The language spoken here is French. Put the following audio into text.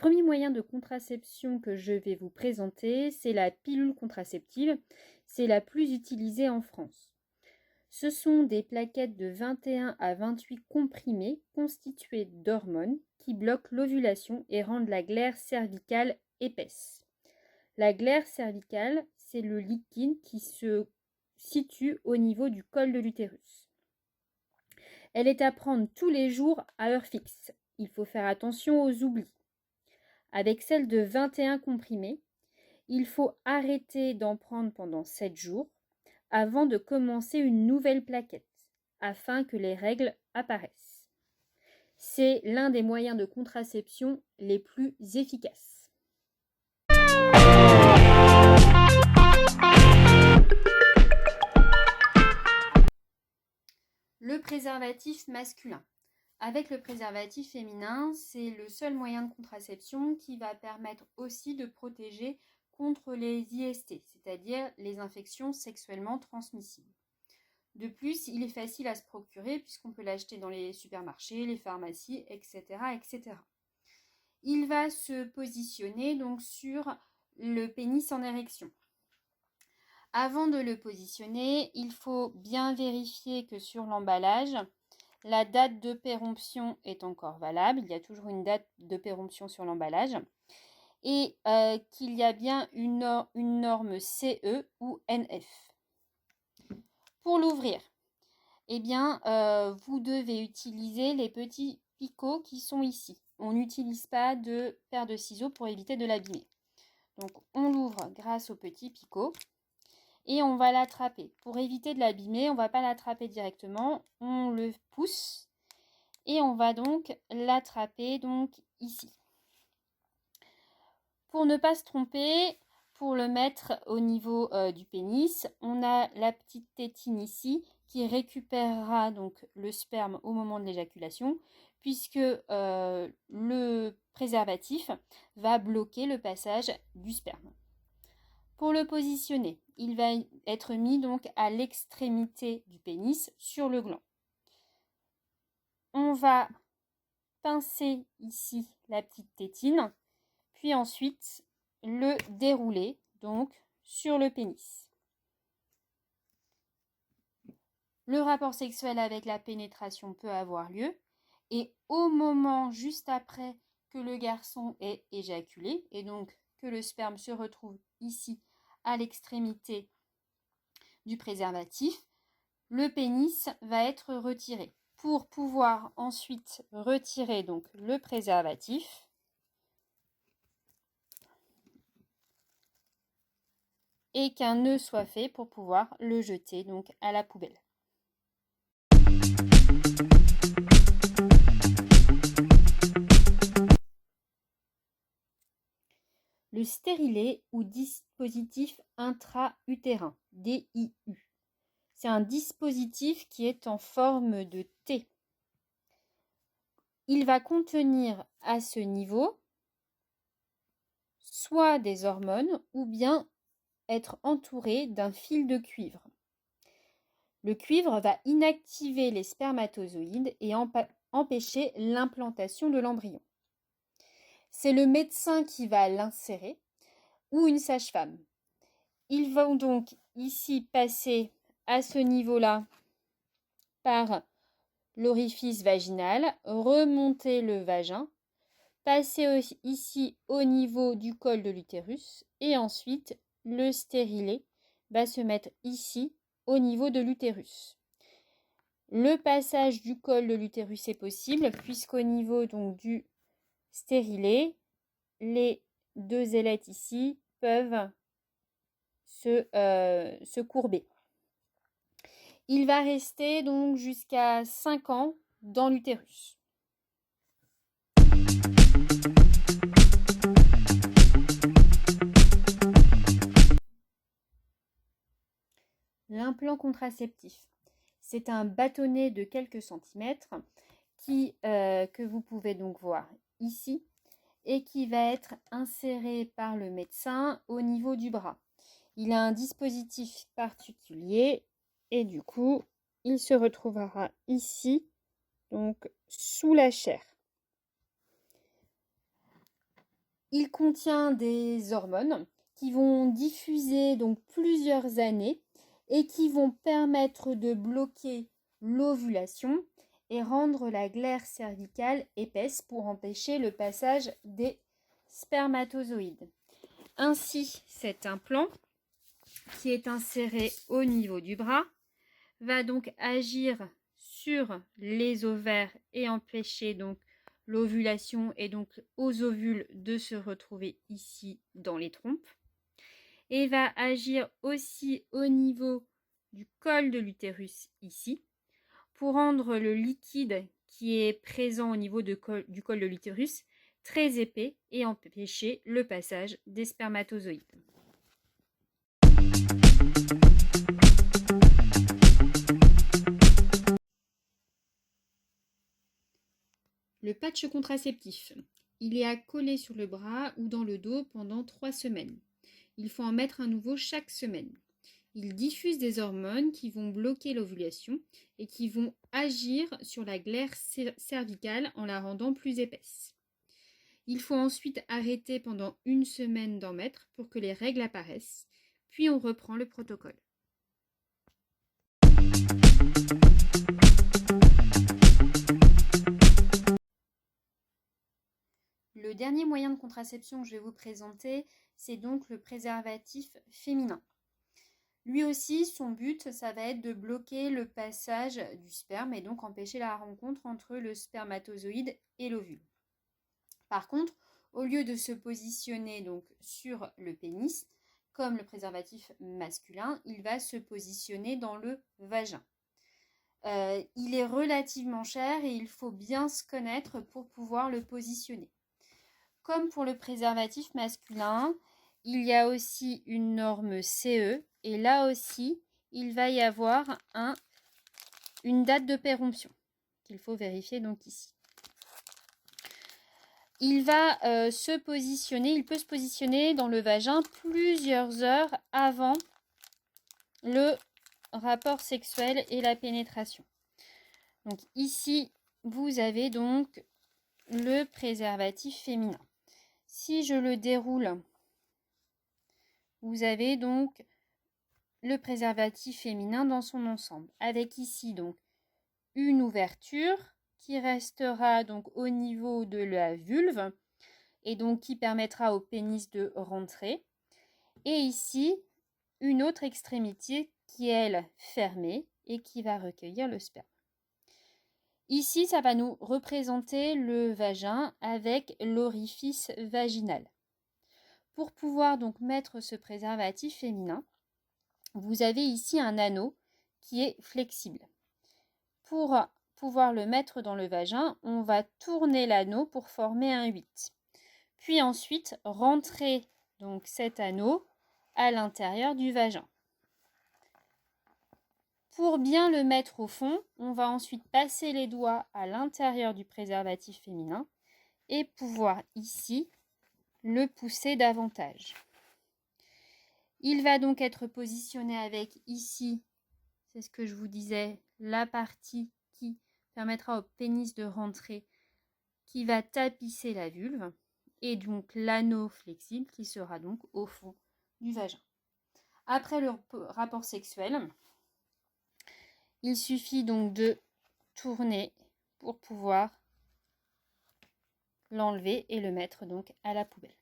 premier moyen de contraception que je vais vous présenter, c'est la pilule contraceptive. C'est la plus utilisée en France. Ce sont des plaquettes de 21 à 28 comprimés constitués d'hormones qui bloquent l'ovulation et rendent la glaire cervicale épaisse. La glaire cervicale, c'est le liquide qui se situe au niveau du col de l'utérus. Elle est à prendre tous les jours à heure fixe. Il faut faire attention aux oublis. Avec celle de 21 comprimés, il faut arrêter d'en prendre pendant 7 jours avant de commencer une nouvelle plaquette, afin que les règles apparaissent. C'est l'un des moyens de contraception les plus efficaces. Le préservatif masculin. Avec le préservatif féminin, c'est le seul moyen de contraception qui va permettre aussi de protéger contre les IST, c'est-à-dire les infections sexuellement transmissibles. De plus, il est facile à se procurer puisqu'on peut l'acheter dans les supermarchés, les pharmacies, etc., etc. Il va se positionner donc sur le pénis en érection. Avant de le positionner, il faut bien vérifier que sur l'emballage, la date de péremption est encore valable. Il y a toujours une date de péremption sur l'emballage. Et qu'il y a bien une norme CE ou NF. Pour l'ouvrir, eh bien, vous devez utiliser les petits picots qui sont ici. On n'utilise pas de paire de ciseaux pour éviter de l'abîmer. Donc, on l'ouvre grâce au petit picot et on va l'attraper. Pour éviter de l'abîmer, on ne va pas l'attraper directement. On le pousse et on va donc l'attraper donc ici. Pour ne pas se tromper, pour le mettre au niveau du pénis, on a la petite tétine ici qui récupérera donc le sperme au moment de l'éjaculation, puisque le préservatif va bloquer le passage du sperme. Pour le positionner, il va être mis donc à l'extrémité du pénis sur le gland. On va pincer ici la petite tétine, puis ensuite le dérouler donc sur le pénis. Le rapport sexuel avec la pénétration peut avoir lieu et au moment juste après que le garçon ait éjaculé et donc que le sperme se retrouve ici à l'extrémité du préservatif, le pénis va être retiré. Pour pouvoir ensuite retirer donc le préservatif, et qu'un nœud soit fait pour pouvoir le jeter donc à la poubelle. Le stérilet ou dispositif intra-utérin, DIU. C'est un dispositif qui est en forme de T. Il va contenir à ce niveau soit des hormones ou bien être entouré d'un fil de cuivre. Le cuivre va inactiver les spermatozoïdes et empêcher l'implantation de l'embryon. C'est le médecin qui va l'insérer ou une sage-femme. Ils vont donc ici passer à ce niveau-là par l'orifice vaginal, remonter le vagin, passer ici au niveau du col de l'utérus et ensuite le stérilet va se mettre ici au niveau de l'utérus. Le passage du col de l'utérus est possible puisqu'au niveau donc du stérilet, les deux ailettes ici peuvent se courber. Il va rester donc jusqu'à 5 ans dans l'utérus. L'implant contraceptif, c'est un bâtonnet de quelques centimètres que vous pouvez donc voir ici et qui va être inséré par le médecin au niveau du bras. Il a un dispositif particulier et du coup, il se retrouvera ici, donc sous la chair. Il contient des hormones qui vont diffuser donc plusieurs années et qui vont permettre de bloquer l'ovulation et rendre la glaire cervicale épaisse pour empêcher le passage des spermatozoïdes. Ainsi, cet implant qui est inséré au niveau du bras va donc agir sur les ovaires et empêcher donc l'ovulation et donc aux ovules de se retrouver ici dans les trompes, et va agir aussi au niveau du col de l'utérus ici pour rendre le liquide qui est présent au niveau du col de l'utérus très épais et empêcher le passage des spermatozoïdes. Le patch contraceptif. Il est à coller sur le bras ou dans le dos pendant 3 semaines. Il faut en mettre un nouveau chaque semaine. Il diffuse des hormones qui vont bloquer l'ovulation et qui vont agir sur la glaire cervicale en la rendant plus épaisse. Il faut ensuite arrêter pendant 1 semaine d'en mettre pour que les règles apparaissent, puis on reprend le protocole. Le dernier moyen de contraception que je vais vous présenter, c'est donc le préservatif féminin. Lui aussi, son but, ça va être de bloquer le passage du sperme et donc empêcher la rencontre entre le spermatozoïde et l'ovule. Par contre, au lieu de se positionner donc sur le pénis, comme le préservatif masculin, il va se positionner dans le vagin. Il est relativement cher et il faut bien se connaître pour pouvoir le positionner. Comme pour le préservatif masculin, il y a aussi une norme CE et là aussi, il va y avoir une date de péremption qu'il faut vérifier donc ici. Il peut se positionner dans le vagin plusieurs heures avant le rapport sexuel et la pénétration. Donc ici, vous avez donc le préservatif féminin. Si je le déroule, vous avez donc le préservatif féminin dans son ensemble, avec ici donc une ouverture qui restera donc au niveau de la vulve et donc qui permettra au pénis de rentrer. Et ici, une autre extrémité qui est, elle, fermée et qui va recueillir le sperme. Ici, ça va nous représenter le vagin avec l'orifice vaginal. Pour pouvoir donc mettre ce préservatif féminin, vous avez ici un anneau qui est flexible. Pour pouvoir le mettre dans le vagin, on va tourner l'anneau pour former un 8. Puis ensuite, rentrer donc cet anneau à l'intérieur du vagin. Pour bien le mettre au fond, on va ensuite passer les doigts à l'intérieur du préservatif féminin et pouvoir ici le pousser davantage. Il va donc être positionné avec ici, c'est ce que je vous disais, la partie qui permettra au pénis de rentrer, qui va tapisser la vulve, et donc l'anneau flexible qui sera donc au fond du vagin. Après le rapport sexuel, il suffit donc de tourner pour pouvoir l'enlever et le mettre donc à la poubelle.